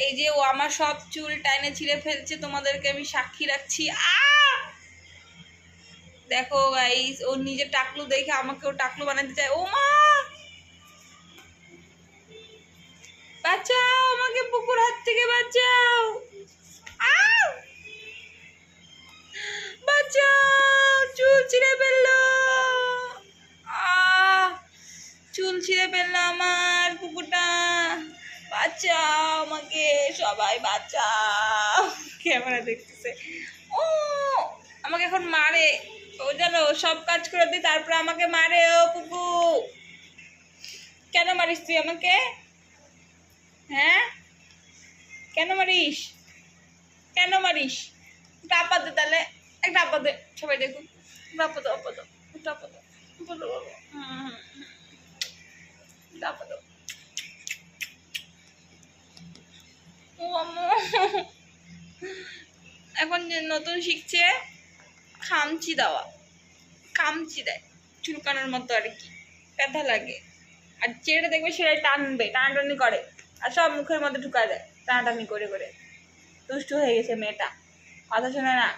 এই যে ও আমার সব চুল টাইনে ছিঁড়ে ফেলছে, তোমাদেরকে আমি সাক্ষী রাখছি। দেখো গাইস, ও নিজের টাকলু দেখে আমাকেও টাকলু বানাতে চায়। ও মা, বাঁচাও আমাকে, পুকুর হাত থেকে বাঁচাও, বাঁচাও, চুল ছিঁড়ে ফেললো, চুল ছিঁড়ে ফেললো আমার পুকুরটা, বাঁচাও আমাকে, সবাই বাঁচাও। ক্যামেরা দেখতেছে। ও আমাকে এখন মারে, ও জানো সব কাজ করে দিই তারপরে আমাকে মারে। ও পুকু, কেন মারিস তুই আমাকে? হ্যাঁ, কেন মারিস? কেন মারিস? একটা আপা দে তাহলে, একটা আপা দে, সবাই দেখুন। আপা দো, আপা দো, একটা আপা দো, আপা দো বাবা। আপা দো। ও আম্মু, এখন যে নতুন শিখছে খামচি দেওয়া, খামচি দেয় চুলকানোর মতো আর কি, ব্যথা লাগে। আর যেটা দেখবে সেটাই টানবে, টানাটানি করে আর সব মুখের মধ্যে ঢুকায় দেয় টানাটানি করে করে। দুষ্টু হয়ে গেছে মেয়েটা, কথা শোনে না।